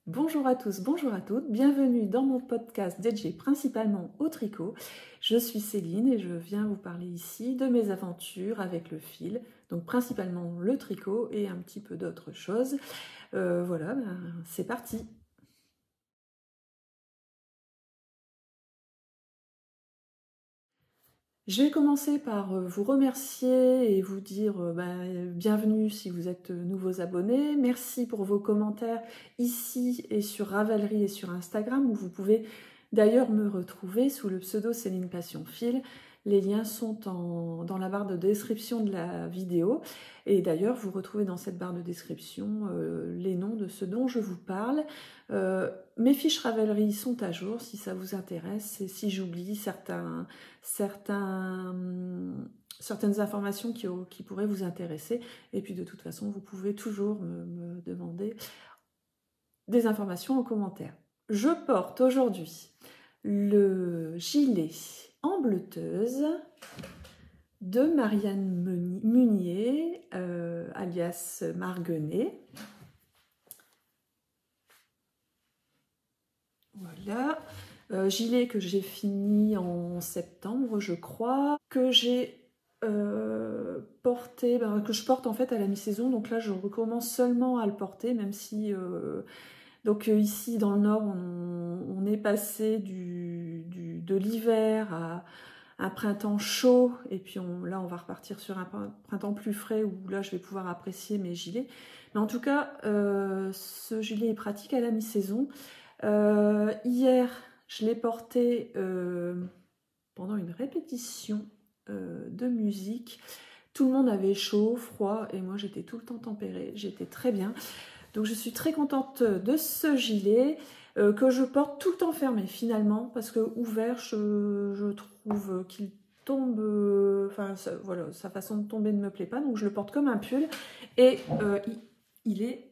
Bonjour à tous, bonjour à toutes, bienvenue dans mon podcast dédié principalement au tricot. Je suis Céline et je viens vous parler ici de mes aventures avec le fil, donc principalement le tricot et un petit peu d'autres choses. Voilà, c'est parti. Je vais commencer par vous remercier et vous dire bienvenue si vous êtes nouveaux abonnés. Merci pour vos commentaires ici et sur Ravelry et sur Instagram où vous pouvez d'ailleurs me retrouver sous le pseudo Céline Passion Fil. Les liens sont dans la barre de description de la vidéo et d'ailleurs vous retrouvez dans cette barre de description les noms de ceux dont je vous parle. Mes fiches Ravelry sont à jour si ça vous intéresse et si j'oublie certaines informations qui pourraient vous intéresser. Et puis de toute façon, vous pouvez toujours me demander des informations en commentaire. Je porte aujourd'hui le gilet en bleuteuse de Marianne Munier, alias Marguenet. Voilà. Gilet que j'ai fini en septembre, je crois, que j'ai porté, que je porte en fait à la mi-saison. Donc là, je recommence seulement à le porter, même si... donc ici, dans le Nord, on est passé de l'hiver à un printemps chaud. Et puis là, on va repartir sur un printemps plus frais où là, je vais pouvoir apprécier mes gilets. Mais en tout cas, ce gilet est pratique à la mi-saison. Hier, je l'ai porté pendant une répétition de musique. Tout le monde avait chaud, froid, et moi j'étais tout le temps tempérée, j'étais très bien. Donc je suis très contente de ce gilet que je porte tout le temps fermé finalement, parce que ouvert, je trouve qu'il tombe, voilà, sa façon de tomber ne me plaît pas, donc je le porte comme un pull, et il est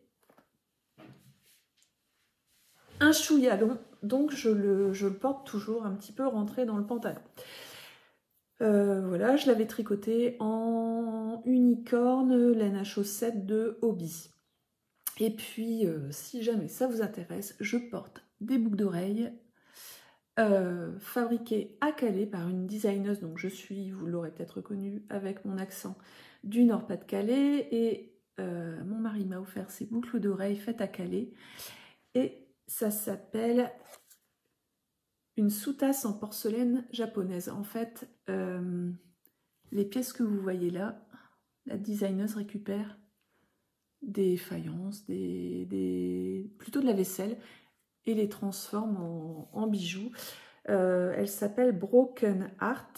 un chouïa long, donc je le porte toujours un petit peu rentré dans le pantalon. Voilà, je l'avais tricoté en unicorne laine à chaussettes de Hobby. Et puis, si jamais ça vous intéresse, je porte des boucles d'oreilles fabriquées à Calais par une designeuse, donc je suis, vous l'aurez peut-être reconnue avec mon accent, du Nord-Pas-de-Calais, et mon mari m'a offert ces boucles d'oreilles faites à Calais, et ça s'appelle une sous-tasse en porcelaine japonaise. En fait, les pièces que vous voyez là, la designeuse récupère des faïences, plutôt de la vaisselle, et les transforme en bijoux. Elle s'appelle Broken Art.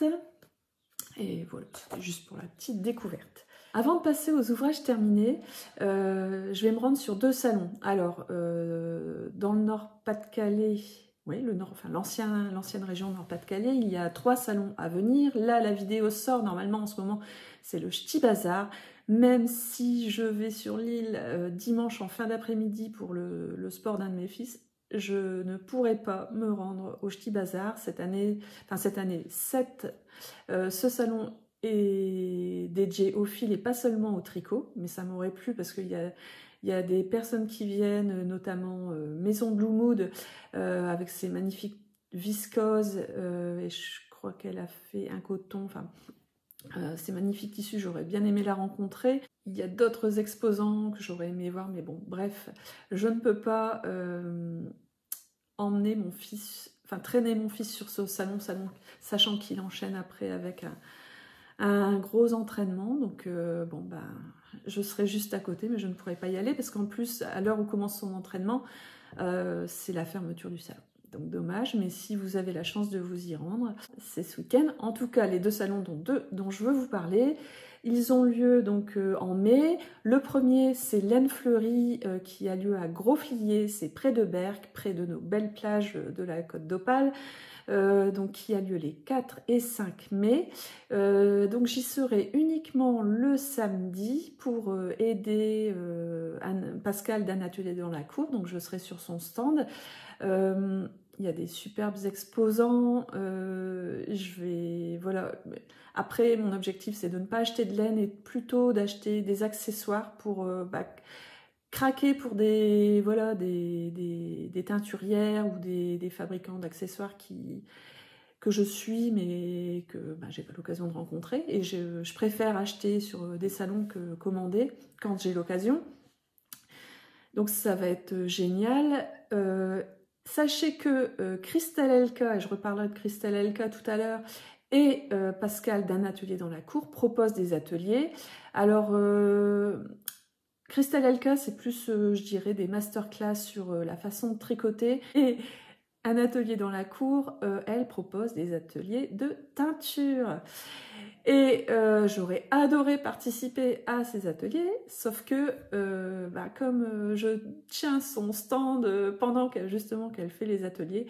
Et voilà, c'était juste pour la petite découverte. Avant de passer aux ouvrages terminés, je vais me rendre sur 2 salons. Alors, dans le Nord-Pas-de-Calais, oui, l'ancienne région Nord-Pas-de-Calais, il y a 3 salons à venir. Là, la vidéo sort normalement en ce moment, c'est le Ch'ti Bazar. Même si je vais sur l'île dimanche en fin d'après-midi pour le sport d'un de mes fils, je ne pourrai pas me rendre au Ch'ti Bazar cette année. Ce salon est dédié au fil et pas seulement au tricot, mais ça m'aurait plu parce qu'il y a des personnes qui viennent, notamment Maison Blue Mood, avec ses magnifiques viscoses, et je crois qu'elle a fait un coton, enfin, ces magnifiques tissus, j'aurais bien aimé la rencontrer. Il y a d'autres exposants que j'aurais aimé voir, mais bon, bref, je ne peux pas emmener mon fils, enfin traîner mon fils sur ce salon, sachant qu'il enchaîne après avec un gros entraînement. Donc je serai juste à côté, mais je ne pourrai pas y aller parce qu'en plus, à l'heure où commence son entraînement, c'est la fermeture du salon. Donc dommage, mais si vous avez la chance de vous y rendre, c'est ce week-end. En tout cas, les 2 salons dont je veux vous parler, ils ont lieu donc en mai. Le premier, c'est Laine Fleurie qui a lieu à Grosflier, c'est près de Berck, près de nos belles plages de la Côte d'Opale. Donc qui a lieu les 4 et 5 mai. Donc j'y serai uniquement le samedi pour aider Pascal d'un atelier dans la cour, donc je serai sur son stand. Il y a des superbes exposants. Voilà. Après, mon objectif, c'est de ne pas acheter de laine et plutôt d'acheter des accessoires pour craqué pour des, voilà, des teinturières ou des fabricants d'accessoires que je suis, mais que bah, j'ai pas l'occasion de rencontrer. Et je préfère acheter sur des salons que commander quand j'ai l'occasion. Donc ça va être génial. Sachez que Christelle Elka, et je reparlerai de Christelle Elka tout à l'heure, et Pascal d'un atelier dans la cour proposent des ateliers. Alors, Christelle Elka, c'est plus, je dirais, des masterclass sur la façon de tricoter. Et un atelier dans la cour, elle propose des ateliers de teinture. Et j'aurais adoré participer à ces ateliers, sauf que bah, comme je tiens son stand pendant justement qu'elle fait les ateliers,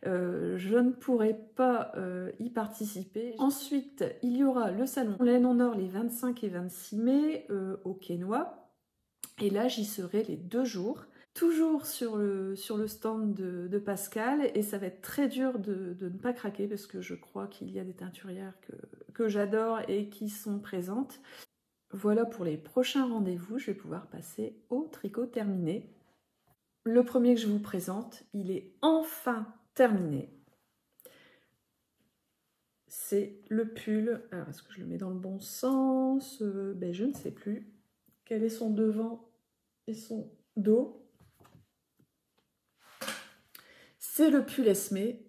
je ne pourrai pas y participer. Ensuite, il y aura le salon Laine en Or les 25 et 26 mai au Quesnoy. Et là, j'y serai les 2 jours. Toujours sur le stand de Pascal, et ça va être très dur de ne pas craquer parce que je crois qu'il y a des teinturières que j'adore et qui sont présentes. Voilà pour les prochains rendez-vous, je vais pouvoir passer au tricot terminé. Le premier que je vous présente, il est enfin terminé. C'est le pull, alors est-ce que je le mets dans le bon sens? Ben, je ne sais plus. Quel est son devant et son dos? C'est le pull Esmé,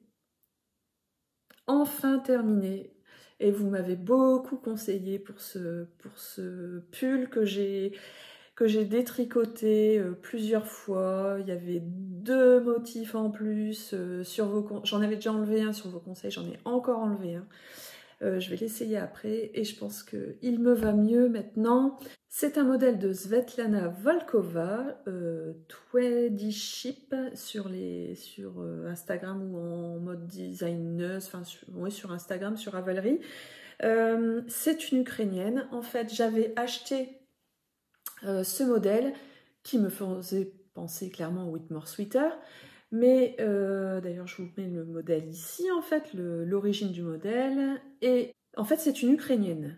enfin terminé. Et vous m'avez beaucoup conseillé pour ce pull que j'ai détricoté plusieurs fois. Il y avait 2 motifs en plus sur vos j'en avais déjà enlevé un sur vos conseils, j'en ai encore enlevé un. Je vais l'essayer après et je pense qu'il me va mieux maintenant. C'est un modèle de Svetlana Volkova, Twedy Ship sur Instagram ou en mode designeuse, enfin oui, sur Instagram, sur Ravelry. C'est une Ukrainienne. En fait, j'avais acheté ce modèle qui me faisait penser clairement au Whitmore Sweater. Mais d'ailleurs, je vous mets le modèle ici, en fait, l'origine du modèle. Et en fait, c'est une Ukrainienne.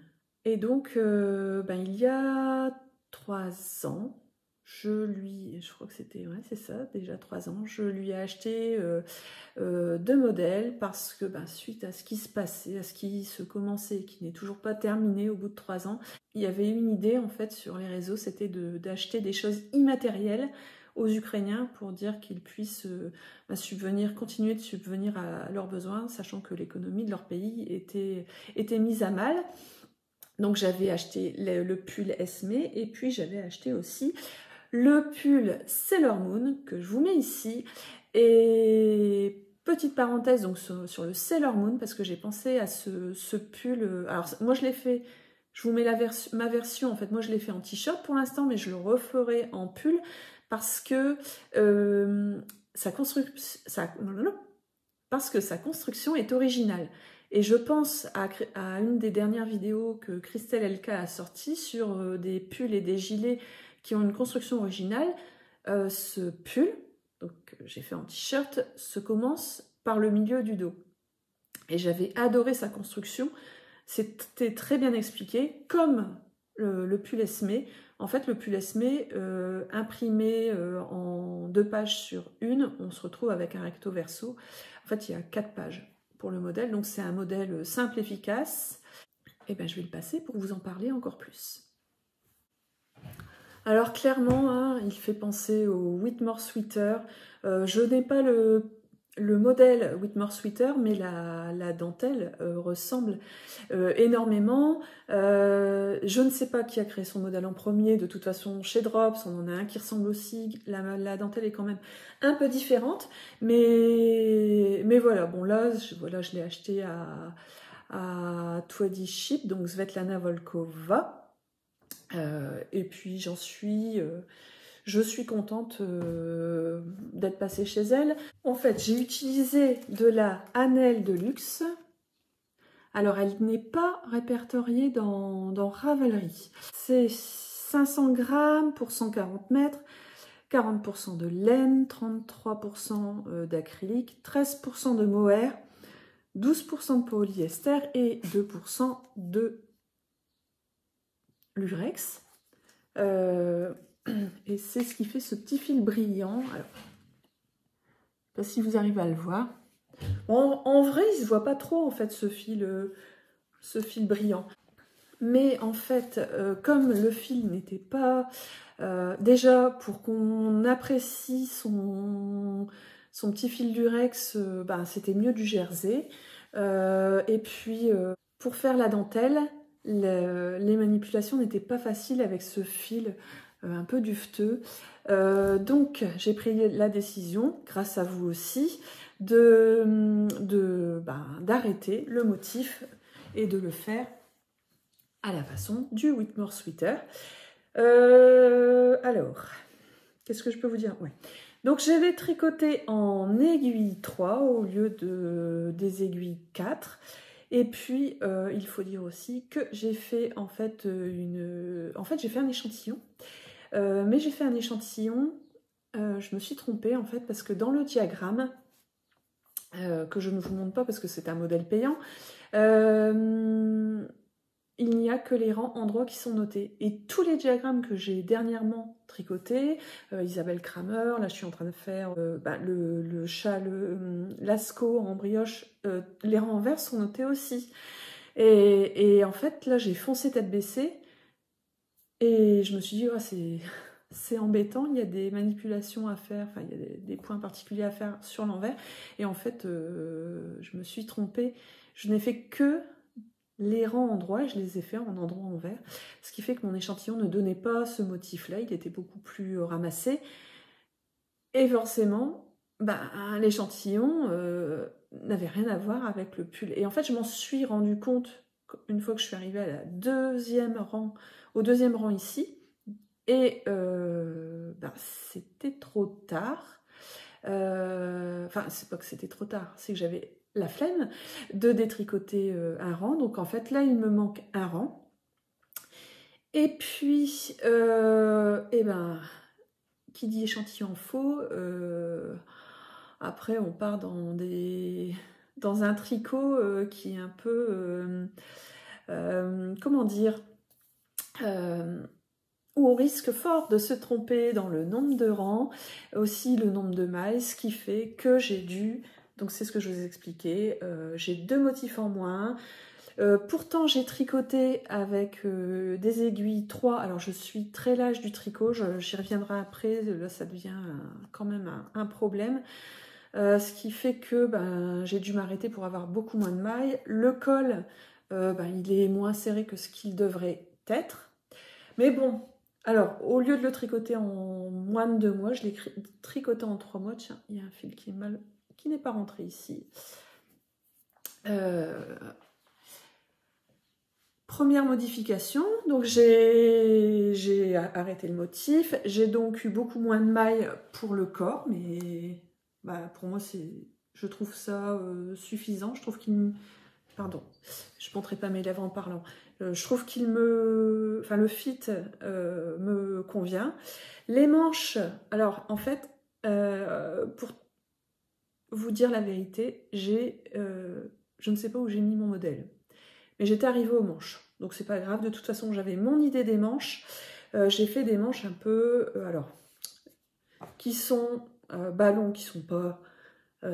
Et donc, il y a 3 ans, je crois que c'était, ouais, c'est ça, déjà 3 ans, je lui ai acheté 2 modèles parce que suite à ce qui se passait, à ce qui se commençait, qui n'est toujours pas terminé au bout de 3 ans, il y avait une idée en fait sur les réseaux, c'était d'acheter des choses immatérielles aux Ukrainiens pour dire qu'ils puissent continuer de subvenir à leurs besoins, sachant que l'économie de leur pays était mise à mal. Donc j'avais acheté le pull Esmé et puis j'avais acheté aussi le pull Sailor Moon que je vous mets ici. Et petite parenthèse donc sur le Sailor Moon parce que j'ai pensé à ce pull. Alors moi je l'ai fait, je vous mets ma version en fait, moi je l'ai fait en t-shirt pour l'instant mais je le referai en pull parce que sa construction est originale. Et je pense à une des dernières vidéos que Christelle Elka a sorties sur des pulls et des gilets qui ont une construction originale. Ce pull, donc j'ai fait en t-shirt, se commence par le milieu du dos. Et j'avais adoré sa construction. C'était très bien expliqué, comme le pull Esmé. En fait, le pull Esmé, imprimé en 2 pages sur 1, on se retrouve avec un recto verso. En fait, il y a 4 pages pour le modèle, donc c'est un modèle simple, efficace. Et bien, je vais le passer pour vous en parler encore plus. Alors clairement, hein, il fait penser au Whitmore Sweater. Je n'ai pas le modèle Whitmore Sweater, mais la dentelle ressemble énormément. Je ne sais pas qui a créé son modèle en premier. De toute façon, chez Drops, on en a un qui ressemble aussi. La dentelle est quand même un peu différente. Mais voilà, bon là, je l'ai acheté à Twedy Ship, donc Svetlana Volkova. Et puis je suis contente d'être passée chez elle. En fait, j'ai utilisé de la Annelle de luxe. Alors, elle n'est pas répertoriée dans Ravelry. C'est 500 grammes pour 140 mètres, 40% de laine, 33% d'acrylique, 13% de mohair, 12% de polyester et 2% de lurex. Et c'est ce qui fait ce petit fil brillant. Alors, je ne sais pas si vous arrivez à le voir. En vrai, il ne se voit pas trop en fait ce fil brillant. Mais en fait, comme le fil n'était pas... déjà, pour qu'on apprécie son petit fil Durex, ben, c'était mieux du jersey. Et puis, pour faire la dentelle, les manipulations n'étaient pas faciles avec ce fil un peu duveteux. Donc, j'ai pris la décision, grâce à vous aussi, d'arrêter le motif et de le faire à la façon du Whitmore Sweater. Alors, qu'est-ce que je peux vous dire? Ouais. Donc, je vais tricoter en aiguille 3 au lieu des aiguilles 4. Et puis, il faut dire aussi que j'ai fait en fait j'ai fait un échantillon. Mais j'ai fait un échantillon, je me suis trompée en fait, parce que dans le diagramme, que je ne vous montre pas parce que c'est un modèle payant, il n'y a que les rangs endroits qui sont notés. Et tous les diagrammes que j'ai dernièrement tricotés, Isabelle Kramer, là je suis en train de faire le chat, l'asco en brioche, les rangs en vert sont notés aussi. Et en fait, là j'ai foncé tête baissée et je me suis dit, oh, c'est embêtant, il y a des manipulations à faire, enfin il y a des points particuliers à faire sur l'envers. Et en fait, je me suis trompée, je n'ai fait que les rangs en droit et je les ai fait en endroit en vert, ce qui fait que mon échantillon ne donnait pas ce motif-là, il était beaucoup plus ramassé. Et forcément, l'échantillon n'avait rien à voir avec le pull. Et en fait, je m'en suis rendu compte une fois que je suis arrivée à au deuxième rang ici, et c'était trop tard. Enfin, c'est pas que c'était trop tard, c'est que j'avais la flemme de détricoter un rang. Donc en fait, là, il me manque un rang. Et puis, qui dit échantillon faux, après on part dans un tricot qui est un peu, comment dire, où on risque fort de se tromper dans le nombre de rangs, aussi le nombre de mailles, ce qui fait que j'ai dû, donc c'est ce que je vous ai expliqué, j'ai 2 motifs en moins. Pourtant j'ai tricoté avec des aiguilles 3, alors je suis très lâche du tricot, j'y reviendrai après, là ça devient quand même un problème. Ce qui fait que j'ai dû m'arrêter pour avoir beaucoup moins de mailles. Le col, il est moins serré que ce qu'il devrait être. Mais bon, alors, au lieu de le tricoter en moins de 2 mois, je l'ai tricoté en 3 mois. Tiens, il y a un fil qui n'est pas rentré ici. Première modification, donc j'ai arrêté le motif. J'ai donc eu beaucoup moins de mailles pour le corps, mais pour moi, je trouve ça suffisant. Je trouve qu'il... Pardon, je ne montrerai pas mes lèvres en parlant. Je trouve le fit me convient. Les manches, alors en fait, pour vous dire la vérité, je ne sais pas où j'ai mis mon modèle, mais j'étais arrivée aux manches, donc c'est pas grave. De toute façon, j'avais mon idée des manches. J'ai fait des manches un peu, qui sont ballons, qui sont pas...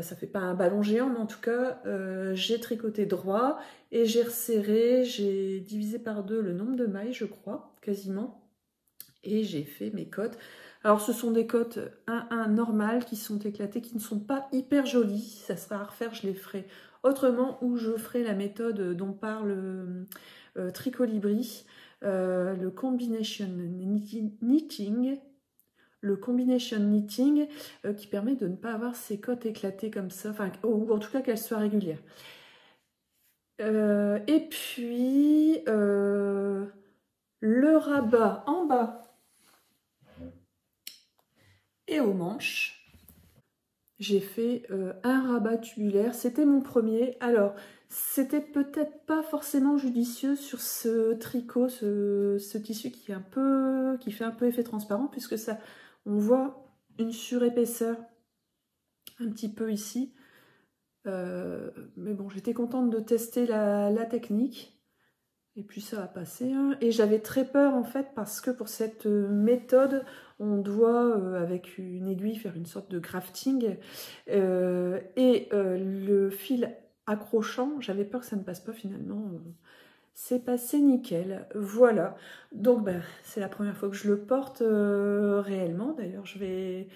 ça fait pas un ballon géant, mais en tout cas, j'ai tricoté droit et j'ai resserré, j'ai divisé par 2 le nombre de mailles, je crois, quasiment. Et j'ai fait mes cottes. Alors, ce sont des cottes 1-1 normales qui sont éclatées, qui ne sont pas hyper jolies. Ça sera à refaire, je les ferai autrement, ou je ferai la méthode dont parle Tricolibri, le combination knitting. Le combination knitting qui permet de ne pas avoir ces cottes éclatées comme ça, enfin, ou en tout cas qu'elles soient régulières. Et puis, le rabat en bas et aux manches, j'ai fait un rabat tubulaire. C'était mon premier. Alors, c'était peut-être pas forcément judicieux sur ce tricot, ce tissu qui fait un peu effet transparent, puisque ça, on voit une surépaisseur un petit peu ici. Mais bon, j'étais contente de tester la technique. Et puis ça va passer. Hein. Et j'avais très peur en fait parce que pour cette méthode, on doit avec une aiguille faire une sorte de grafting. Le fil accrochant, j'avais peur que ça ne passe pas finalement. C'est passé nickel. Voilà. Donc ben, c'est la première fois que je le porte réellement. D'ailleurs, je vais...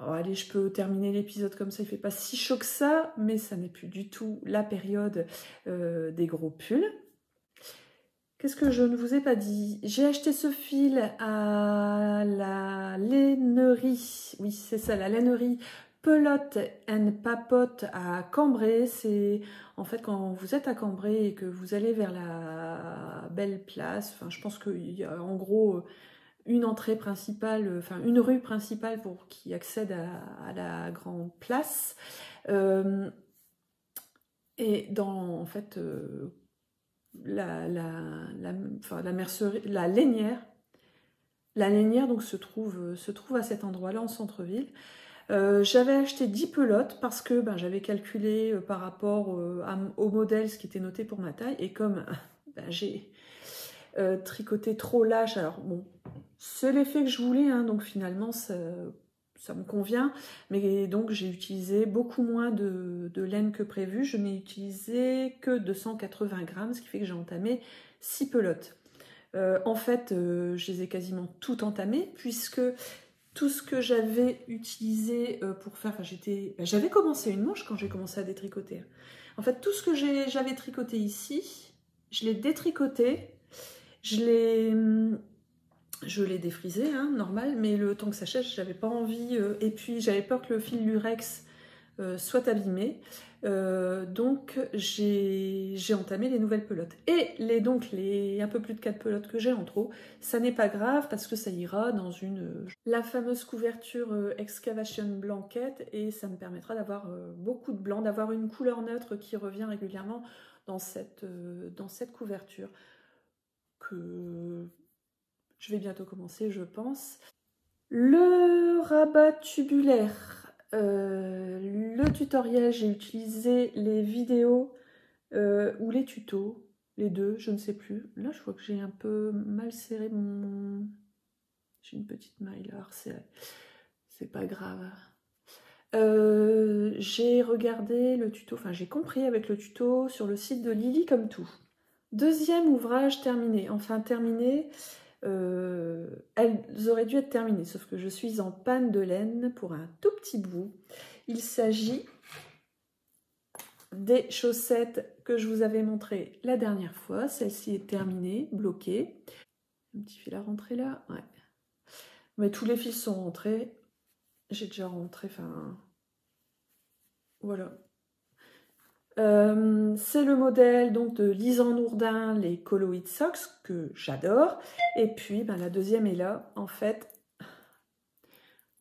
Oh, allez, je peux terminer l'épisode comme ça, il fait pas si chaud que ça, mais ça n'est plus du tout la période des gros pulls. Qu'est-ce que je ne vous ai pas dit? J'ai acheté ce fil à la lainerie. Oui, c'est ça, la lainerie Pelote and Papote à Cambrai. C'est en fait quand vous êtes à Cambrai et que vous allez vers la belle place. Enfin, je pense qu'il y a en gros une entrée principale, enfin une rue principale pour qui accède à la grande place. Et dans en fait la mercerie, la lainière donc se trouve à cet endroit-là en centre-ville. J'avais acheté 10 pelotes parce que ben, j'avais calculé par rapport au modèle ce qui était noté pour ma taille et comme ben, j'ai tricoté trop lâche, alors bon, c'est l'effet que je voulais, hein, donc finalement ça me convient, mais donc j'ai utilisé beaucoup moins de laine que prévu. Je n'ai utilisé que 280 grammes, ce qui fait que j'ai entamé 6 pelotes. En fait, je les ai quasiment toutes entamées, puisque tout ce que j'avais utilisé pour faire, enfin j'avais commencé une manche quand j'ai commencé à détricoter. En fait, tout ce que j'avais tricoté ici, je l'ai détricoté, je l'ai défrisé, hein, normal, mais le temps que ça sèche, j'avais pas envie, et puis j'avais peur que le fil lurex soit abîmé, donc j'ai entamé les nouvelles pelotes. Et les un peu plus de 4 pelotes que j'ai en trop, ça n'est pas grave parce que ça ira dans la fameuse couverture Excavation Blanket, et ça me permettra d'avoir beaucoup de blanc, d'avoir une couleur neutre qui revient régulièrement dans cette couverture que je vais bientôt commencer, je pense. Le rabat tubulaire, le tutoriel, j'ai utilisé les vidéos ou les tutos, les deux, je ne sais plus. Là, je vois que j'ai un peu mal serré mon... J'ai une petite maille là, c'est pas grave. J'ai regardé le tuto, enfin j'ai compris avec le tuto sur le site de Lily comme tout. Deuxième ouvrage terminé, enfin terminé. Elles auraient dû être terminées, sauf que je suis en panne de laine pour un tout petit bout. Il s'agit des chaussettes que je vous avais montrées la dernière fois. Celle-ci est terminée, bloquée. Un petit fil à rentrer là, ouais. Mais tous les fils sont rentrés. J'ai déjà rentré, enfin... Voilà. C'est le modèle donc de Lisan Nourdin, les Coloid Socks, que j'adore. Et puis ben, la deuxième est là. En fait,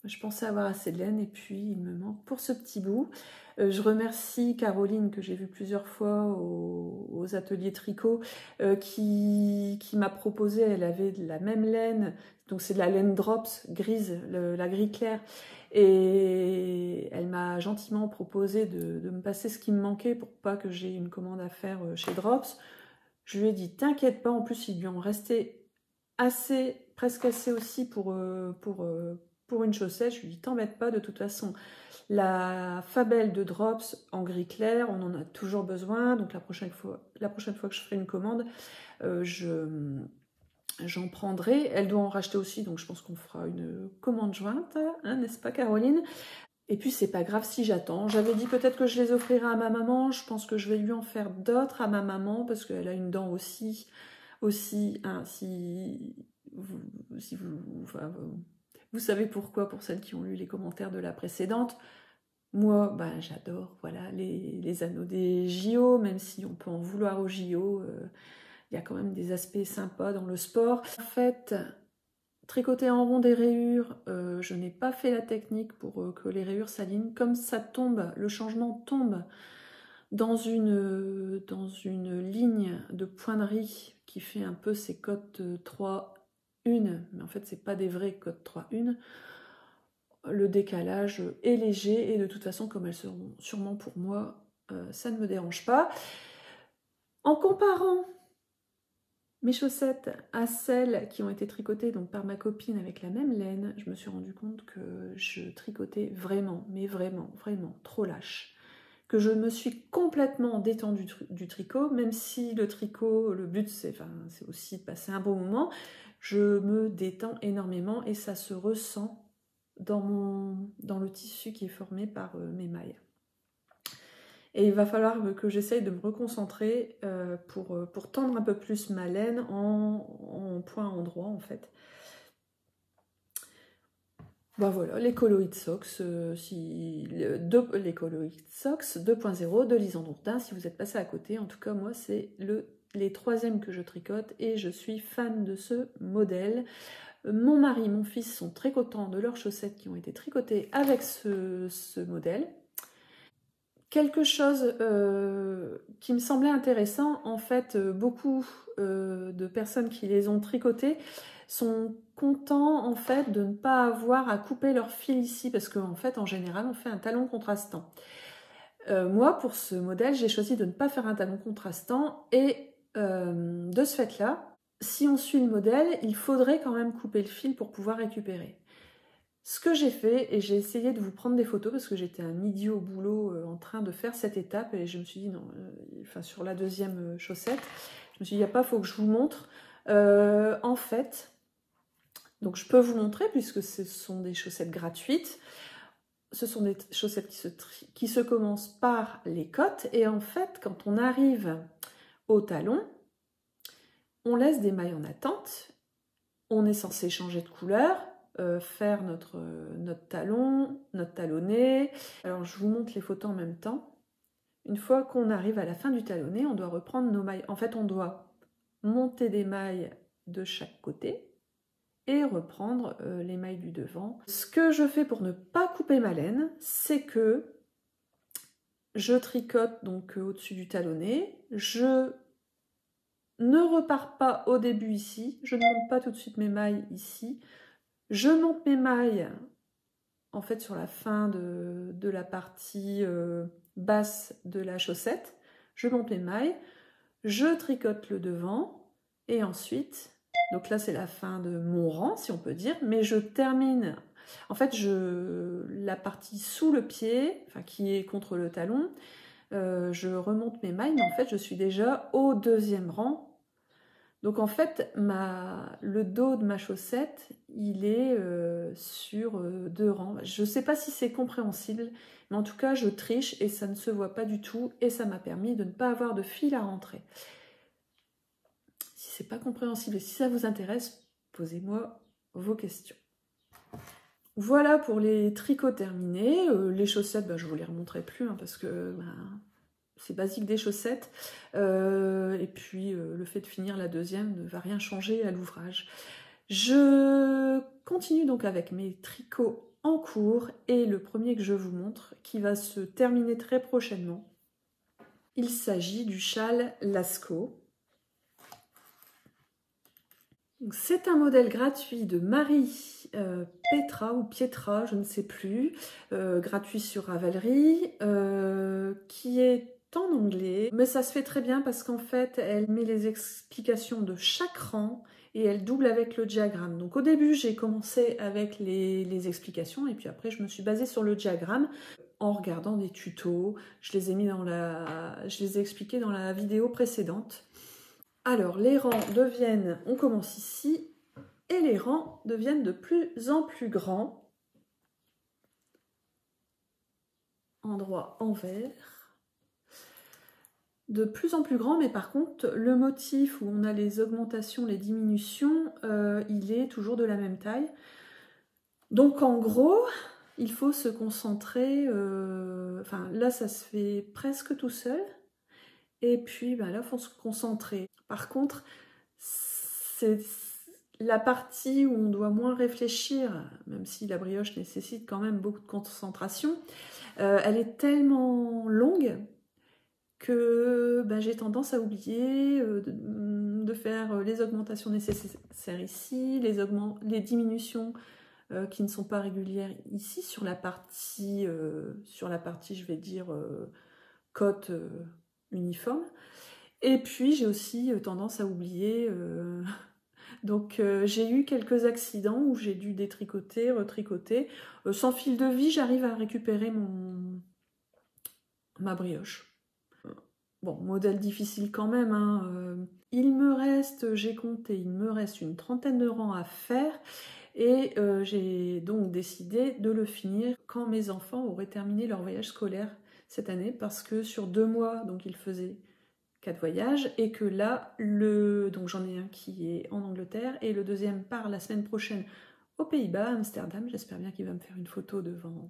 je pensais avoir assez de laine et puis il me manque pour ce petit bout. Je remercie Caroline que j'ai vue plusieurs fois aux ateliers tricot qui m'a proposé, elle avait de la même laine, donc c'est de la laine drops grise, la gris clair. Et elle m'a gentiment proposé de me passer ce qui me manquait pour pas que j'ai une commande à faire chez Drops. Je lui ai dit, t'inquiète pas, en plus il lui en restait assez, presque assez aussi pour une chaussette. Je lui ai dit, t'embête pas, de toute façon, la Fabelle de Drops en gris clair, on en a toujours besoin, donc la prochaine fois que je ferai une commande, j'en prendrai. Elle doit en racheter aussi, donc je pense qu'on fera une commande jointe, hein, n'est-ce pas Caroline? Et puis c'est pas grave si j'attends. J'avais dit peut-être que je les offrirai à ma maman. Je pense que je vais lui en faire d'autres à ma maman parce qu'elle a une dent aussi, hein, enfin, vous savez pourquoi, pour celles qui ont lu les commentaires de la précédente. Moi, bah, j'adore, voilà, les anneaux des JO, même si on peut en vouloir aux JO. Il y a quand même des aspects sympas dans le sport. En fait, tricoter en rond des rayures, je n'ai pas fait la technique pour que les rayures s'alignent. Comme ça tombe, le changement tombe dans une ligne de poinnerie qui fait un peu ces cotes 3-1, mais en fait c'est pas des vrais cotes 3-1. Le décalage est léger et de toute façon, comme elles seront sûrement pour moi, ça ne me dérange pas. En comparant Mes chaussettes à celles qui ont été tricotées donc par ma copine avec la même laine, je me suis rendu compte que je tricotais vraiment, mais vraiment, vraiment trop lâche. Que je me suis complètement détendue du tricot, même si le tricot, le but c'est aussi de passer un bon moment, je me détends énormément et ça se ressent dans le tissu qui est formé par mes mailles. Et il va falloir que j'essaye de me reconcentrer pour tendre un peu plus ma laine en point endroit en fait. Ben voilà, les Coloid Socks, les Coloid Socks 2.0 de Lisandre Dourdin, si vous êtes passé à côté. En tout cas, moi, c'est les troisièmes que je tricote et je suis fan de ce modèle. Mon mari, mon fils sont très contents de leurs chaussettes qui ont été tricotées avec ce modèle. Quelque chose qui me semblait intéressant, en fait, beaucoup de personnes qui les ont tricotées sont contents en fait de ne pas avoir à couper leur fil ici, parce qu'en fait, en général, on fait un talon contrastant. Moi, pour ce modèle, j'ai choisi de ne pas faire un talon contrastant et de ce fait-là, si on suit le modèle, il faudrait quand même couper le fil pour pouvoir récupérer. Ce que j'ai fait, et j'ai essayé de vous prendre des photos parce que j'étais un idiot au boulot en train de faire cette étape et je me suis dit non, sur la deuxième chaussette, je me suis dit il n'y a pas, il faut que je vous montre. En fait, donc je peux vous montrer puisque ce sont des chaussettes gratuites. Ce sont des chaussettes qui se commencent par les côtes et en fait, quand on arrive au talon, on laisse des mailles en attente. On est censé changer de couleur. Faire notre talon, notre talonnet. Alors je vous montre les photos en même temps. Une fois qu'on arrive à la fin du talonnet, on doit reprendre nos mailles. En fait, on doit monter des mailles de chaque côté et reprendre les mailles du devant. Ce que je fais pour ne pas couper ma laine, c'est que je tricote donc au-dessus du talonnet. Je ne repars pas au début ici. Je ne monte pas tout de suite mes mailles ici. Je monte mes mailles en fait sur la fin de la partie basse de la chaussette. Je monte mes mailles, je tricote le devant et ensuite, donc là c'est la fin de mon rang si on peut dire, mais je termine, en fait la partie sous le pied, enfin qui est contre le talon, je remonte mes mailles, mais en fait je suis déjà au deuxième rang. Donc en fait, le dos de ma chaussette, il est sur deux rangs. Je ne sais pas si c'est compréhensible, mais en tout cas, je triche et ça ne se voit pas du tout. Et ça m'a permis de ne pas avoir de fil à rentrer. Si c'est pas compréhensible et si ça vous intéresse, posez-moi vos questions. Voilà pour les tricots terminés. Les chaussettes, je ne vous les remontrerai plus hein, parce que... c'est basique des chaussettes, et puis le fait de finir la deuxième ne va rien changer à l'ouvrage. Je continue donc avec mes tricots en cours et le premier que je vous montre qui va se terminer très prochainement. Il s'agit du châle Lascaux. C'est un modèle gratuit de Marie Petra ou Pietra, je ne sais plus, gratuit sur Ravelry, qui est en anglais, mais ça se fait très bien parce qu'en fait, elle met les explications de chaque rang et elle double avec le diagramme. Donc au début, j'ai commencé avec les explications et puis après, je me suis basée sur le diagramme en regardant des tutos. Je les ai expliqués dans la vidéo précédente. Alors, les rangs deviennent, on commence ici, et les rangs deviennent de plus en plus grands. Endroit envers. De plus en plus grand, mais par contre, le motif où on a les augmentations, les diminutions, il est toujours de la même taille. Donc en gros, il faut se concentrer, là ça se fait presque tout seul, et puis là il faut se concentrer. Par contre, c'est la partie où on doit moins réfléchir, même si la brioche nécessite quand même beaucoup de concentration, elle est tellement longue que j'ai tendance à oublier de faire les augmentations nécessaires ici, les diminutions qui ne sont pas régulières ici, sur la partie je vais dire, côte uniforme. Et puis j'ai aussi tendance à oublier. Donc j'ai eu quelques accidents où j'ai dû détricoter, retricoter. Sans fil de vie, j'arrive à récupérer ma brioche. Bon, modèle difficile quand même, hein. Il me reste, j'ai compté, il me reste une trentaine de rangs à faire. Et j'ai donc décidé de le finir quand mes enfants auraient terminé leur voyage scolaire cette année, parce que sur 2 mois, donc ils faisaient 4 voyages, et que là, donc j'en ai un qui est en Angleterre, et le deuxième part la semaine prochaine aux Pays-Bas, à Amsterdam. J'espère bien qu'il va me faire une photo devant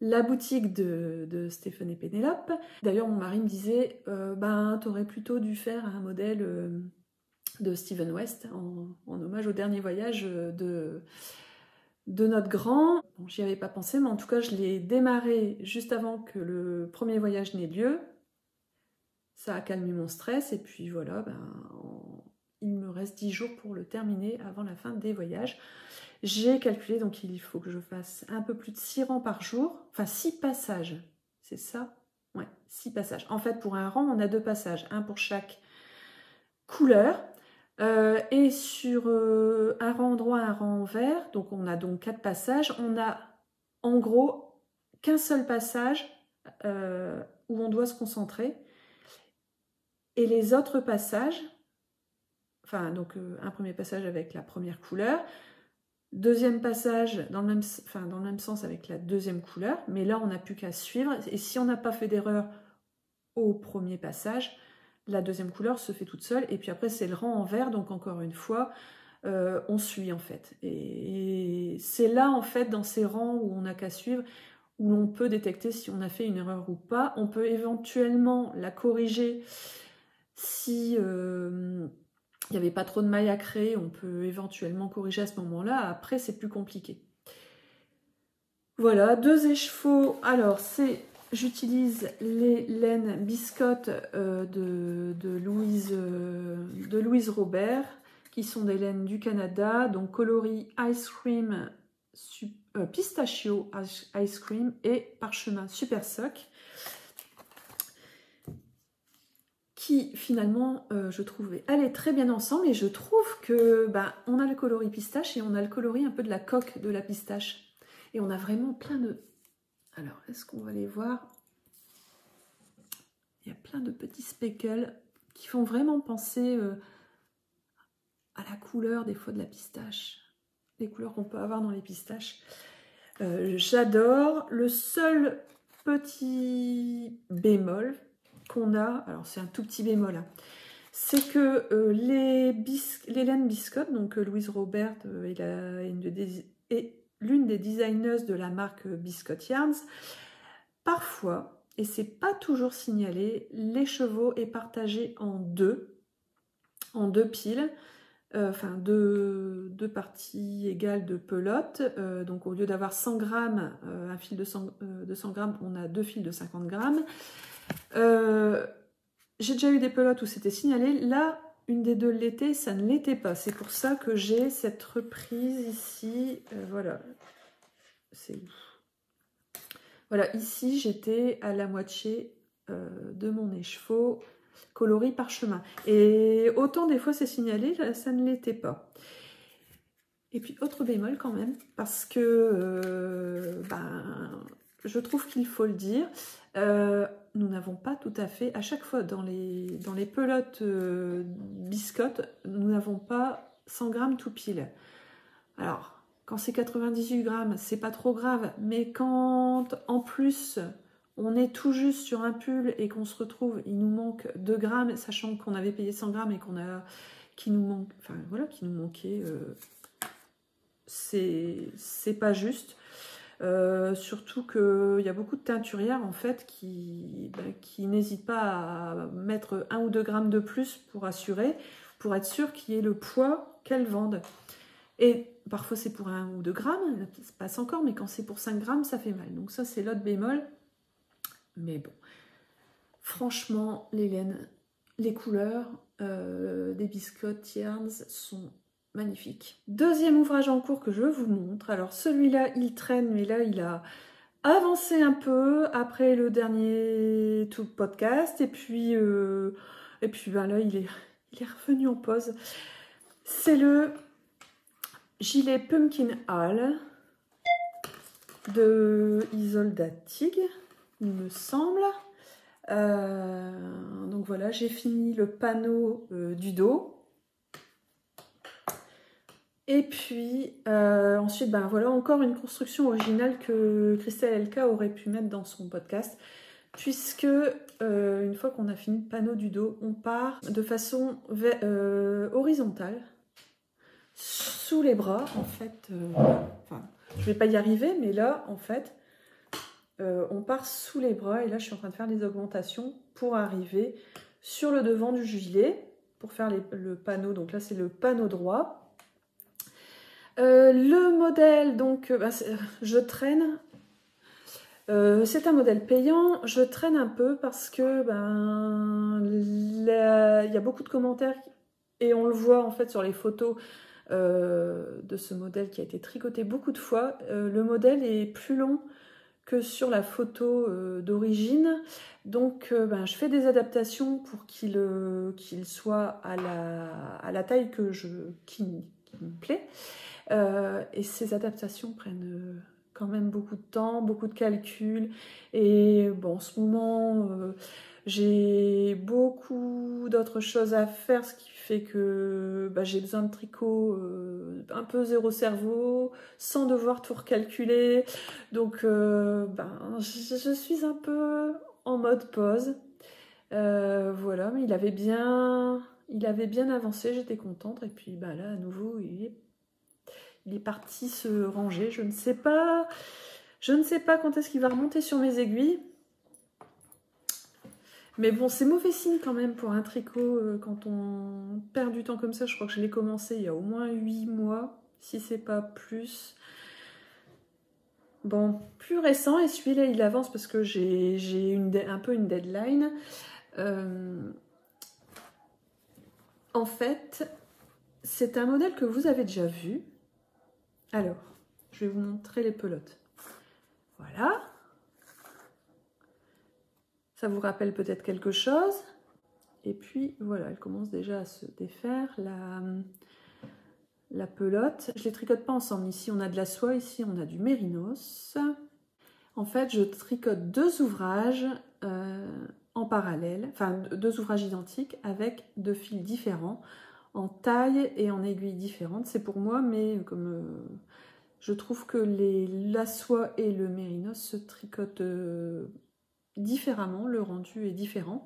la boutique de Stéphane et Pénélope. D'ailleurs, mon mari me disait, t'aurais plutôt dû faire un modèle de Steven West en hommage au dernier voyage de notre grand. Bon, j'y avais pas pensé, mais en tout cas, je l'ai démarré juste avant que le premier voyage n'ait lieu. Ça a calmé mon stress, et puis voilà, il me reste 10 jours pour le terminer avant la fin des voyages. J'ai calculé, donc il faut que je fasse un peu plus de 6 rangs par jour, enfin 6 passages, c'est ça? Ouais, 6 passages. En fait, pour un rang, on a 2 passages, un pour chaque couleur. Et sur un rang droit, un rang vert, donc on a donc 4 passages, on a en gros qu'un seul passage où on doit se concentrer, et les autres passages, enfin donc un premier passage avec la première couleur, deuxième passage dans le même sens avec la deuxième couleur, mais là on n'a plus qu'à suivre, et si on n'a pas fait d'erreur au premier passage, la deuxième couleur se fait toute seule, et puis après c'est le rang en vert, donc encore une fois on suit en fait, et c'est là en fait dans ces rangs où on n'a qu'à suivre où l'on peut détecter si on a fait une erreur ou pas. On peut éventuellement la corriger si il n'y avait pas trop de mailles à créer, on peut éventuellement corriger à ce moment-là. Après, c'est plus compliqué. Voilà, 2 écheveaux. Alors, j'utilise les laines biscottes de Louise Robert, qui sont des laines du Canada, donc coloris Ice Cream, Pistachio Ice Cream et Parchemin Super Sock, qui finalement, je trouvais, allaient très bien ensemble, et je trouve que on a le coloris pistache et on a le coloris un peu de la coque de la pistache. Et on a vraiment plein de... Alors, est-ce qu'on va les voir? Il y a plein de petits speckles qui font vraiment penser à la couleur des fois de la pistache. Les couleurs qu'on peut avoir dans les pistaches. J'adore. Le seul petit bémol qu'on a, alors c'est un tout petit bémol, hein, c'est que les laines biscottes, donc Louise Robert est l'une des designers de la marque Biscotte Yarns, parfois, et c'est pas toujours signalé, l'écheveau est partagé en deux piles, enfin deux parties égales de pelote. Donc au lieu d'avoir 100 grammes, un fil de 100 grammes, on a 2 fils de 50 grammes. J'ai déjà eu des pelotes où c'était signalé. Là, une des deux l'était, ça ne l'était pas. C'est pour ça que j'ai cette reprise ici. Voilà. Voilà, ici, j'étais à la moitié de mon écheveau coloris parchemin. Et autant des fois c'est signalé, là, ça ne l'était pas. Et puis, autre bémol quand même, parce que je trouve qu'il faut le dire, nous n'avons pas tout à fait, à chaque fois dans les pelotes biscottes, nous n'avons pas 100 grammes tout pile. Alors, quand c'est 98 grammes, c'est pas trop grave, mais quand en plus on est tout juste sur un pull et qu'on se retrouve, il nous manque 2 grammes, sachant qu'on avait payé 100 grammes et qu'il nous manque, enfin voilà, qui nous manquait, c'est pas juste. Surtout qu'il y a beaucoup de teinturières en fait qui n'hésitent pas à mettre 1 ou 2 grammes de plus pour assurer, pour être sûr qu'il y ait le poids qu'elles vendent. Et parfois c'est pour 1 ou 2 grammes, ça passe encore, mais quand c'est pour 5 grammes, ça fait mal. Donc ça, c'est l'autre bémol. Mais bon, franchement, les laines, les couleurs des Biscotte Yarns sont magnifiques. Deuxième ouvrage en cours que je vous montre. Alors celui-là, il traîne, mais là, il a avancé un peu après le dernier tout podcast. Et puis ben là, il est revenu en pause. C'est le gilet Pumpkin Hall de Isolda Tig, il me semble. Donc voilà, j'ai fini le panneau du dos. Et puis ensuite, ben voilà, encore une construction originale que Christelle Elka aurait pu mettre dans son podcast. Puisque une fois qu'on a fini le panneau du dos, on part de façon horizontale, sous les bras, en fait. Enfin, je vais pas y arriver, mais là, en fait, on part sous les bras. Et là, je suis en train de faire des augmentations pour arriver sur le devant du gilet, pour faire le panneau. Donc là, c'est le panneau droit. Le modèle, donc, je traîne. C'est un modèle payant, je traîne un peu parce que il y a beaucoup de commentaires et on le voit en fait sur les photos de ce modèle qui a été tricoté beaucoup de fois. Le modèle est plus long que sur la photo d'origine, donc je fais des adaptations pour qu'il soit à la taille qui me plaît. Et ces adaptations prennent quand même beaucoup de temps, beaucoup de calculs. Et bon, en ce moment, j'ai beaucoup d'autres choses à faire, ce qui fait que j'ai besoin de tricot un peu zéro cerveau, sans devoir tout recalculer. Donc, je suis un peu en mode pause. Voilà, mais il avait bien avancé, j'étais contente. Et puis là, à nouveau, il est parti se ranger. Je ne sais pas quand est-ce qu'il va remonter sur mes aiguilles. Mais bon, c'est mauvais signe quand même pour un tricot quand on perd du temps comme ça. Je crois que je l'ai commencé il y a au moins 8 mois, si c'est pas plus. Bon, plus récent, et celui-là il avance parce que j'ai un peu une deadline. En fait, c'est un modèle que vous avez déjà vu. Alors, je vais vous montrer les pelotes. Voilà. Ça vous rappelle peut-être quelque chose. Et puis, voilà, elle commence déjà à se défaire, la pelote. Je ne les tricote pas ensemble. Ici, on a de la soie. Ici, on a du mérinos. En fait, je tricote 2 ouvrages en parallèle. Enfin, 2 ouvrages identiques avec 2 fils différents, en taille et en aiguilles différentes. C'est pour moi, mais comme... je trouve que la soie et le mérinos se tricotent différemment, le rendu est différent.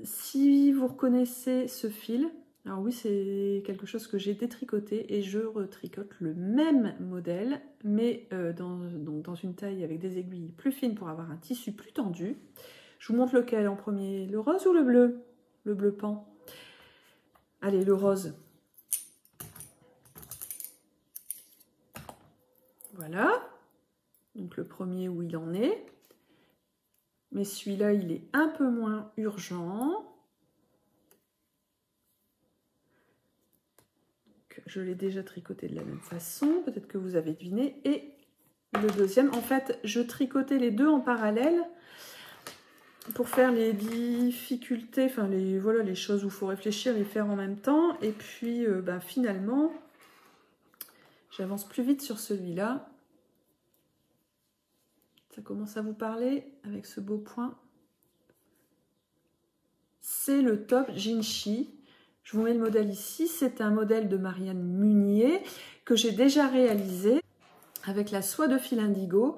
Si vous reconnaissez ce fil, alors oui, c'est quelque chose que j'ai détricoté et je retricote le même modèle, mais dans une taille avec des aiguilles plus fines pour avoir un tissu plus tendu. Je vous montre lequel en premier, le rose ou le bleu? Le bleu pan. Allez, le rose. Voilà, donc le premier où il en est. Mais celui-là, il est un peu moins urgent. Donc, je l'ai déjà tricoté de la même façon, peut-être que vous avez deviné. Et le deuxième, en fait, je tricotais les deux en parallèle pour faire les difficultés, enfin voilà, les choses où il faut réfléchir, les faire en même temps. Et puis, finalement, j'avance plus vite sur celui-là. Ça commence à vous parler avec ce beau point. C'est le top Jinshi. Je vous mets le modèle ici. C'est un modèle de Marianne Munier que j'ai déjà réalisé avec la soie de fil indigo.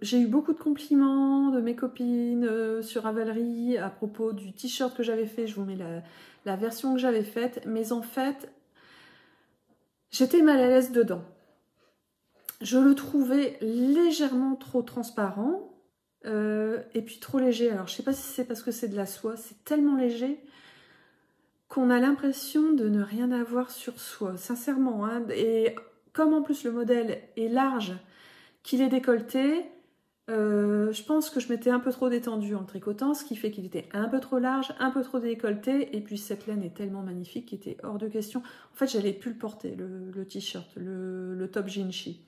J'ai eu beaucoup de compliments de mes copines sur Ravelry à propos du t-shirt que j'avais fait. Je vous mets la version que j'avais faite. Mais en fait, j'étais mal à l'aise dedans. Je le trouvais légèrement trop transparent et puis trop léger. Alors, je ne sais pas si c'est parce que c'est de la soie. C'est tellement léger qu'on a l'impression de ne rien avoir sur soi, sincèrement. Hein. Et comme en plus le modèle est large, qu'il est décolleté, je pense que je m'étais un peu trop détendue en le tricotant, ce qui fait qu'il était un peu trop large, un peu trop décolleté, et puis cette laine est tellement magnifique qu'il était hors de question. En fait, j'allais plus le porter, le t-shirt, le top Jinshi.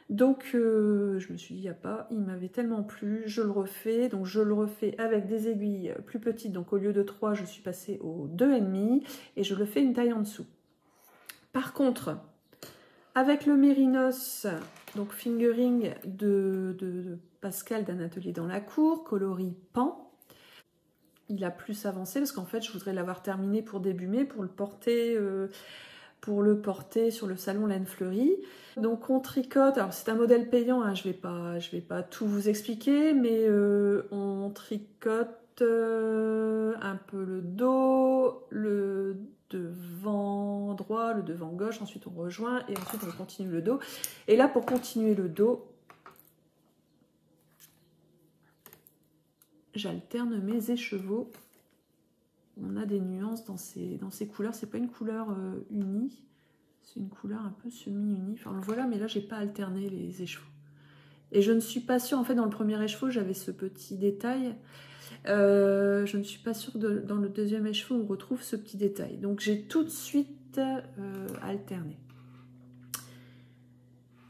Donc je me suis dit, il n'y a pas, il m'avait tellement plu, je le refais. Donc je le refais avec des aiguilles plus petites. Donc au lieu de 3, je suis passée au 2,5 et je le fais une taille en dessous. Par contre, avec le Mérinos, donc fingering de Pascal d'un atelier dans la cour, coloris Pan, il a plus avancé parce qu'en fait je voudrais l'avoir terminé pour début mai pour le porter sur le salon Laine Fleurie. Donc on tricote, alors c'est un modèle payant, hein, je vais pas tout vous expliquer, mais on tricote un peu le dos, le devant droit, le devant gauche, ensuite on rejoint et ensuite on continue le dos. Et là pour continuer le dos, j'alterne mes écheveaux. On a des nuances dans ces couleurs, c'est pas une couleur unie. C'est une couleur un peu semi-unie. Enfin, le voilà, mais là, j'ai pas alterné les écheveaux. Et je ne suis pas sûre, en fait, dans le premier écheveau, j'avais ce petit détail. Je ne suis pas sûre dans le deuxième écheveau, on retrouve ce petit détail. Donc, j'ai tout de suite alterné.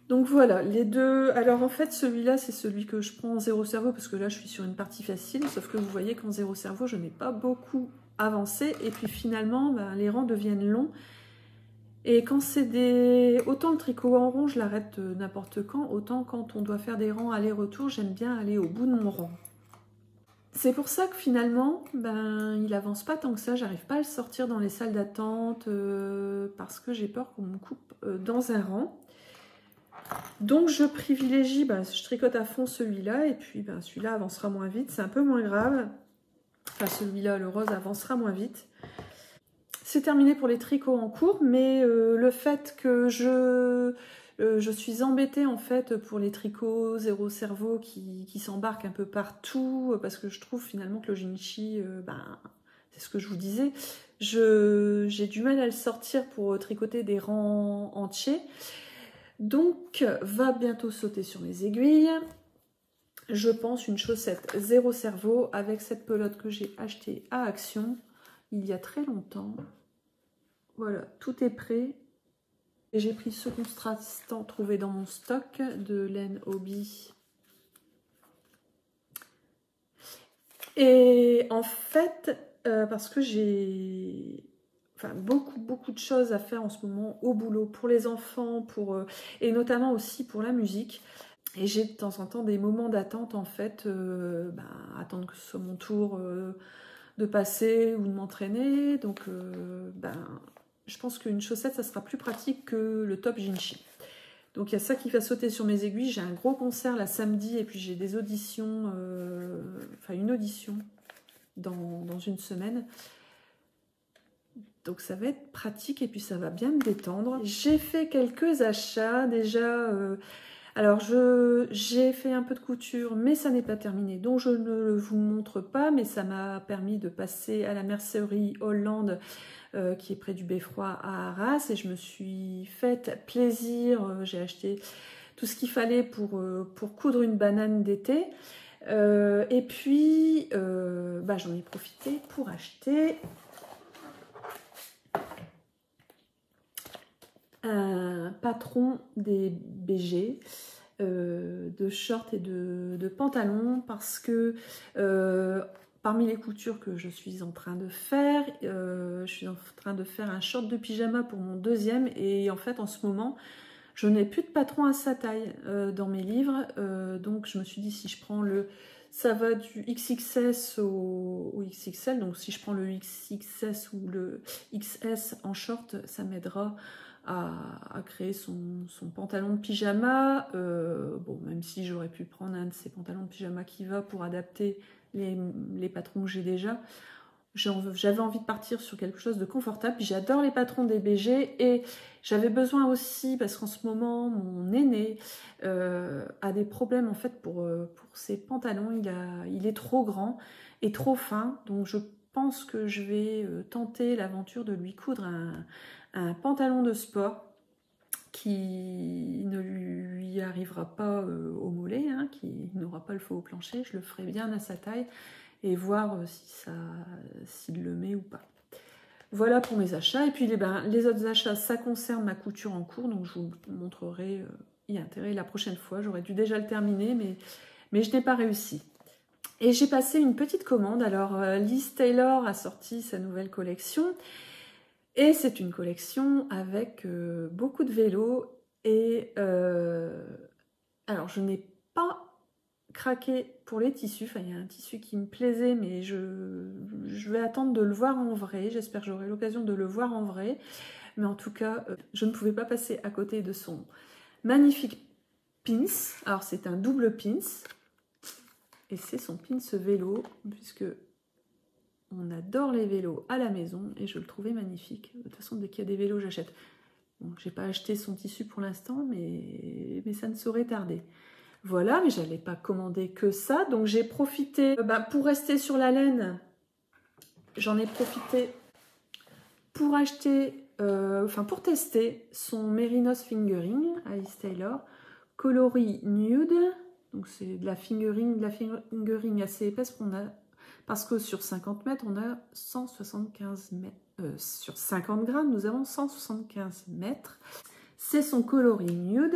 Donc, voilà, les deux... Alors, en fait, celui-là, c'est celui que je prends en zéro cerveau, parce que là, je suis sur une partie facile. Sauf que vous voyez qu'en zéro cerveau, je n'ai pas beaucoup avancé. Et puis, finalement, ben, les rangs deviennent longs. Et quand c'est des... Autant le tricot en rond, je l'arrête n'importe quand, autant quand on doit faire des rangs aller-retour, j'aime bien aller au bout de mon rang. C'est pour ça que finalement, ben, il avance pas tant que ça, j'arrive pas à le sortir dans les salles d'attente parce que j'ai peur qu'on me coupe dans un rang. Donc je privilégie, ben, je tricote à fond celui-là et puis ben, celui-là avancera moins vite, c'est un peu moins grave. Enfin celui-là, le rose, avancera moins vite. C'est terminé pour les tricots en cours, mais le fait que je suis embêtée en fait pour les tricots zéro cerveau qui s'embarquent un peu partout, parce que je trouve finalement que le Jinchi, ben, c'est ce que je vous disais, j'ai du mal à le sortir pour tricoter des rangs entiers. Donc, va bientôt sauter sur mes aiguilles. Je pense une chaussette zéro cerveau avec cette pelote que j'ai achetée à Action il y a très longtemps. Voilà, tout est prêt. Et j'ai pris ce contrastant trouvé dans mon stock de laine Hobby. Et en fait, parce que j'ai beaucoup de choses à faire en ce moment au boulot, pour les enfants, et notamment aussi pour la musique. Et j'ai de temps en temps des moments d'attente en fait, attendre que ce soit mon tour de passer ou de m'entraîner. Donc, je pense qu'une chaussette, ça sera plus pratique que le top Jinchi. Donc, il y a ça qui va sauter sur mes aiguilles. J'ai un gros concert là samedi et puis j'ai des auditions, une audition dans une semaine. Donc, ça va être pratique et puis ça va bien me détendre. J'ai fait quelques achats déjà. Alors, j'ai fait un peu de couture, mais ça n'est pas terminé. Donc, je ne vous montre pas, mais ça m'a permis de passer à la mercerie Hollande, qui est près du Beffroi à Arras. Et je me suis fait plaisir. J'ai acheté tout ce qu'il fallait pour coudre une banane d'été. Et puis, j'en ai profité pour acheter un patron des BG de shorts et de pantalons parce que parmi les coutures que je suis en train de faire, je suis en train de faire un short de pyjama pour mon deuxième et en fait en ce moment je n'ai plus de patron à sa taille dans mes livres, donc je me suis dit si je prends ça va du XXS au XXL, donc si je prends le XXS ou le XS en short, ça m'aidera à créer son pantalon de pyjama. Même si j'aurais pu prendre un de ces pantalons de pyjama qui va pour adapter les patrons que j'ai déjà. J'avais envie de partir sur quelque chose de confortable. Puis j'adore les patrons des BG et j'avais besoin aussi, parce qu'en ce moment, mon aîné a des problèmes en fait pour ses pantalons. Il est trop grand et trop fin. Donc je pense que je vais tenter l'aventure de lui coudre un pantalon de sport qui ne lui arrivera pas au mollet, hein, qui n'aura pas le faux au plancher. Je le ferai bien à sa taille et voir s'il le met ou pas. Voilà pour mes achats. Et puis les autres achats, ça concerne ma couture en cours, donc je vous montrerai y a intérêt la prochaine fois. J'aurais dû déjà le terminer, mais je n'ai pas réussi. Et j'ai passé une petite commande. Alors, Liz Taylor a sorti sa nouvelle collection. Et c'est une collection avec beaucoup de vélos. Et alors, je n'ai pas craqué pour les tissus. Enfin, il y a un tissu qui me plaisait, mais je vais attendre de le voir en vrai. J'espère que j'aurai l'occasion de le voir en vrai. Mais en tout cas, je ne pouvais pas passer à côté de son magnifique pins. Alors, c'est un double pins. Et c'est son pins vélo, puisque on adore les vélos à la maison. Et je le trouvais magnifique. De toute façon, dès qu'il y a des vélos, j'achète. Bon, j'ai pas acheté son tissu pour l'instant, mais ça ne saurait tarder. Voilà, mais j'allais pas commander que ça. Donc, j'ai profité, pour rester sur la laine, j'en ai profité pour acheter... pour tester son Merinos Fingering à Liz Taylor, coloris nude, donc c'est de la fingering assez épaisse parce que sur 50 mètres on a 175 mètres, sur 50 grammes nous avons 175 mètres. C'est son coloris nude,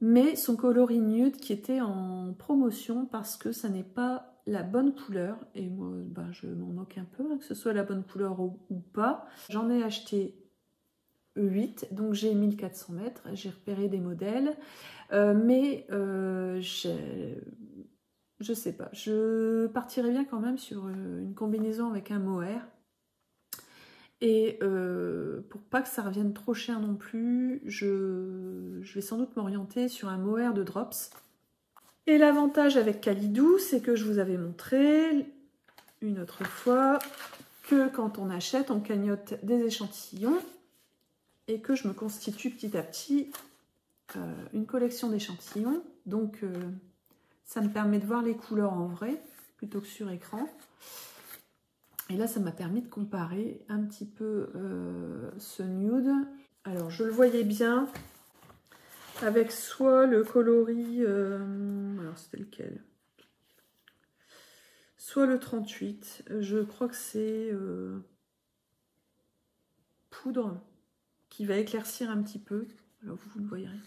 mais son coloris nude qui était en promotion parce que ça n'est pas la bonne couleur, et moi je m'en moque un peu, que ce soit la bonne couleur ou pas. J'en ai acheté 8, donc j'ai 1400 mètres, j'ai repéré des modèles, mais je sais pas, je partirais bien quand même sur une combinaison avec un mohair, et pour pas que ça revienne trop cher non plus, je vais sans doute m'orienter sur un mohair de Drops. Et l'avantage avec Calidou, c'est que je vous avais montré une autre fois que quand on achète, on cagnotte des échantillons et que je me constitue petit à petit une collection d'échantillons. Donc, ça me permet de voir les couleurs en vrai plutôt que sur écran. Et là, ça m'a permis de comparer un petit peu ce nude. Alors, je le voyais bien avec soit le coloris, alors c'était lequel? Soit le 38, je crois que c'est poudre qui va éclaircir un petit peu. Alors vous ne voyez rien.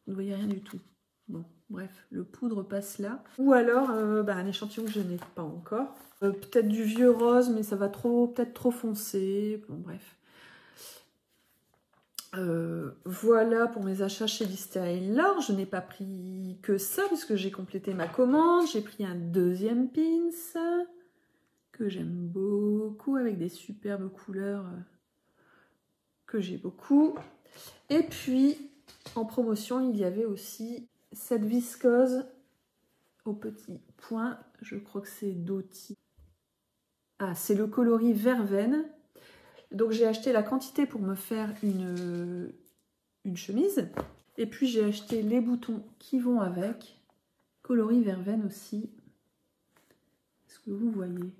Vous ne voyez rien du tout. Bon, bref, le poudre passe là. Ou alors un échantillon que je n'ai pas encore. Peut-être du vieux rose, mais ça va peut-être trop foncé. Bon, bref. Voilà pour mes achats chez Liz Taylor. Je n'ai pas pris que ça puisque j'ai complété ma commande. J'ai pris un deuxième pins que j'aime beaucoup avec des superbes couleurs que j'ai beaucoup. Et puis en promotion il y avait aussi cette viscose au petit point. Je crois que c'est Doty. Ah, c'est le coloris verveine. Donc j'ai acheté la quantité pour me faire une chemise. Et puis j'ai acheté les boutons qui vont avec. Coloris verveine aussi. Est-ce que vous voyez?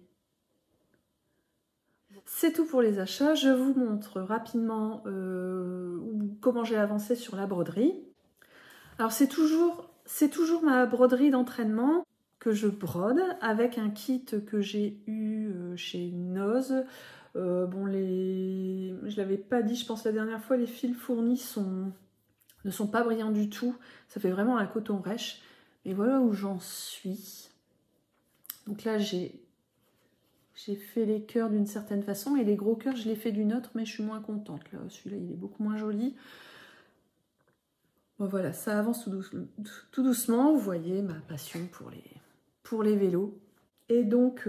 C'est tout pour les achats. Je vous montre rapidement comment j'ai avancé sur la broderie. Alors c'est toujours ma broderie d'entraînement que je brode avec un kit que j'ai eu chez Noz. Je l'avais pas dit, je pense la dernière fois, les fils fournis ne sont pas brillants du tout. Ça fait vraiment un coton rêche. Et voilà où j'en suis. Donc là, j'ai fait les cœurs d'une certaine façon et les gros cœurs, je les fais d'une autre, mais je suis moins contente. Là, celui-là, il est beaucoup moins joli. Bon, voilà, ça avance tout doucement. Vous voyez ma passion pour les vélos. Et donc,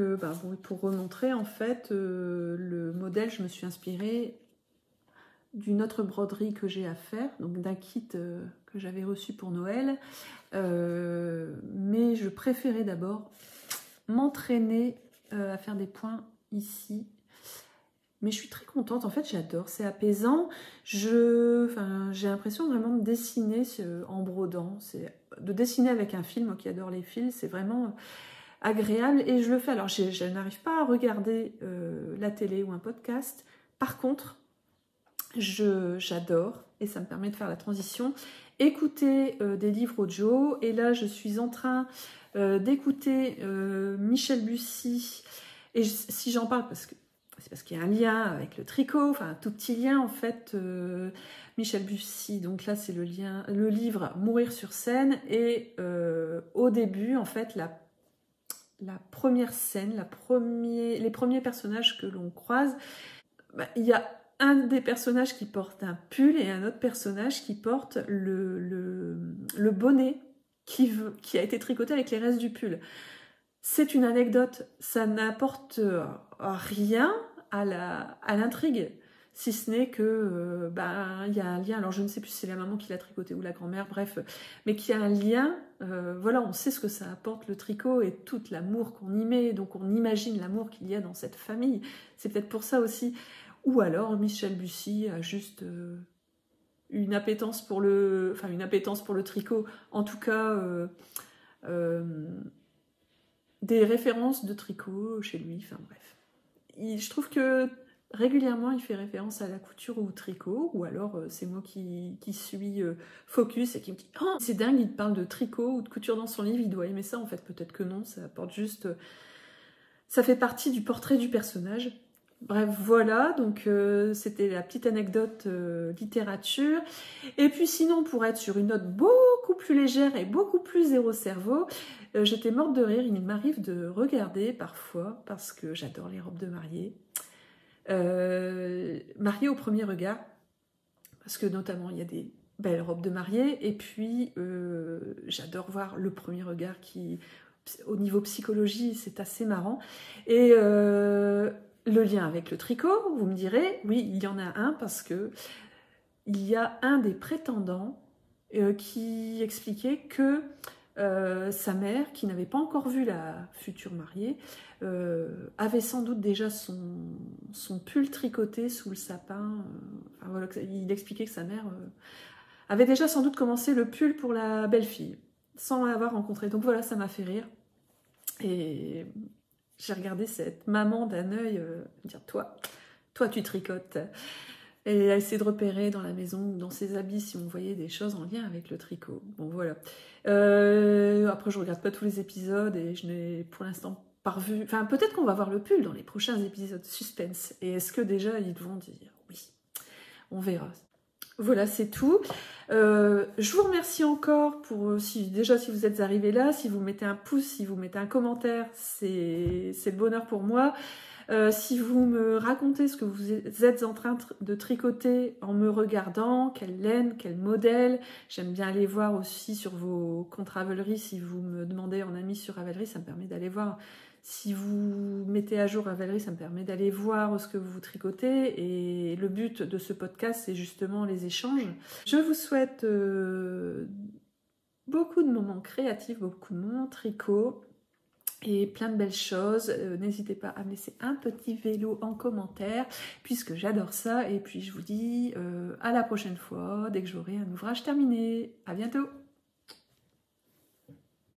pour remontrer, en fait, le modèle, je me suis inspirée d'une autre broderie que j'ai à faire, donc d'un kit que j'avais reçu pour Noël. Mais je préférais d'abord m'entraîner à faire des points ici. Mais je suis très contente, en fait j'adore, c'est apaisant. J'ai l'impression vraiment de dessiner en brodant, de dessiner avec un fil, moi qui adore les fils, c'est vraiment agréable et je le fais. Alors je n'arrive pas à regarder la télé ou un podcast, par contre j'adore et ça me permet de faire la transition, écouter des livres audio. Et là je suis en train d'écouter Michel Bussy, et si j'en parle parce que c'est parce qu'il y a un lien avec le tricot, enfin un tout petit lien en fait. Michel Bussy, donc là c'est le livre Mourir sur scène, et au début en fait la première scène, les premiers personnages que l'on croise, il y a un des personnages qui porte un pull et un autre personnage qui porte le bonnet qui a été tricoté avec les restes du pull. C'est une anecdote, ça n'apporte rien à l'intrigue, si ce n'est que y a un lien. Alors je ne sais plus si c'est la maman qui l'a tricoté ou la grand-mère, bref, mais qu'il y a un lien. Voilà, on sait ce que ça apporte le tricot et tout l'amour qu'on y met, donc on imagine l'amour qu'il y a dans cette famille. C'est peut-être pour ça aussi. Ou alors Michel Bussy a juste une appétence pour le tricot, en tout cas des références de tricot chez lui, enfin bref. Je trouve que régulièrement il fait référence à la couture ou au tricot, ou alors c'est moi qui suis focus et qui me dit « Oh, c'est dingue, il parle de tricot ou de couture dans son livre, il doit aimer ça ». En fait, peut-être que non, ça apporte juste... ça fait partie du portrait du personnage. Bref, voilà, donc c'était la petite anecdote littérature. Et puis sinon, pour être sur une note beaucoup plus légère et beaucoup plus zéro cerveau, j'étais morte de rire. Il m'arrive de regarder parfois, parce que j'adore les robes de mariée, mariée au premier regard, parce que notamment il y a des belles robes de mariée, et puis j'adore voir le premier regard qui, au niveau psychologie, c'est assez marrant. Et le lien avec le tricot, vous me direz, oui, il y en a un, parce que il y a un des prétendants qui expliquait que sa mère, qui n'avait pas encore vu la future mariée, avait sans doute déjà son pull tricoté sous le sapin. Enfin, voilà, il expliquait que sa mère avait déjà sans doute commencé le pull pour la belle-fille, sans l'avoir rencontrée. Donc voilà, ça m'a fait rire. Et j'ai regardé cette maman d'un œil dire « Toi, tu tricotes ». Et à essayer de repérer dans la maison ou dans ses habits si on voyait des choses en lien avec le tricot. Bon, voilà. Après, je regarde pas tous les épisodes et je n'ai pour l'instant pas revu... Enfin, peut-être qu'on va voir le pull dans les prochains épisodes. Suspense. Et est-ce que déjà, ils vont dire oui? On verra. Voilà, c'est tout. Je vous remercie encore pour si vous êtes arrivés là, si vous mettez un pouce, si vous mettez un commentaire, c'est le bonheur pour moi. Si vous me racontez ce que vous êtes en train de tricoter en me regardant, quelle laine, quel modèle, j'aime bien aller voir aussi sur vos comptes Ravelry, si vous me demandez en ami sur Ravelry, ça me permet d'aller voir. Si vous mettez à jour Ravelry, ça me permet d'aller voir ce que vous tricotez. Et le but de ce podcast, c'est justement les échanges. Je vous souhaite beaucoup de moments créatifs, beaucoup de moments tricot et plein de belles choses. N'hésitez pas à me laisser un petit vélo en commentaire, puisque j'adore ça. Et puis je vous dis à la prochaine fois, dès que j'aurai un ouvrage terminé. À bientôt!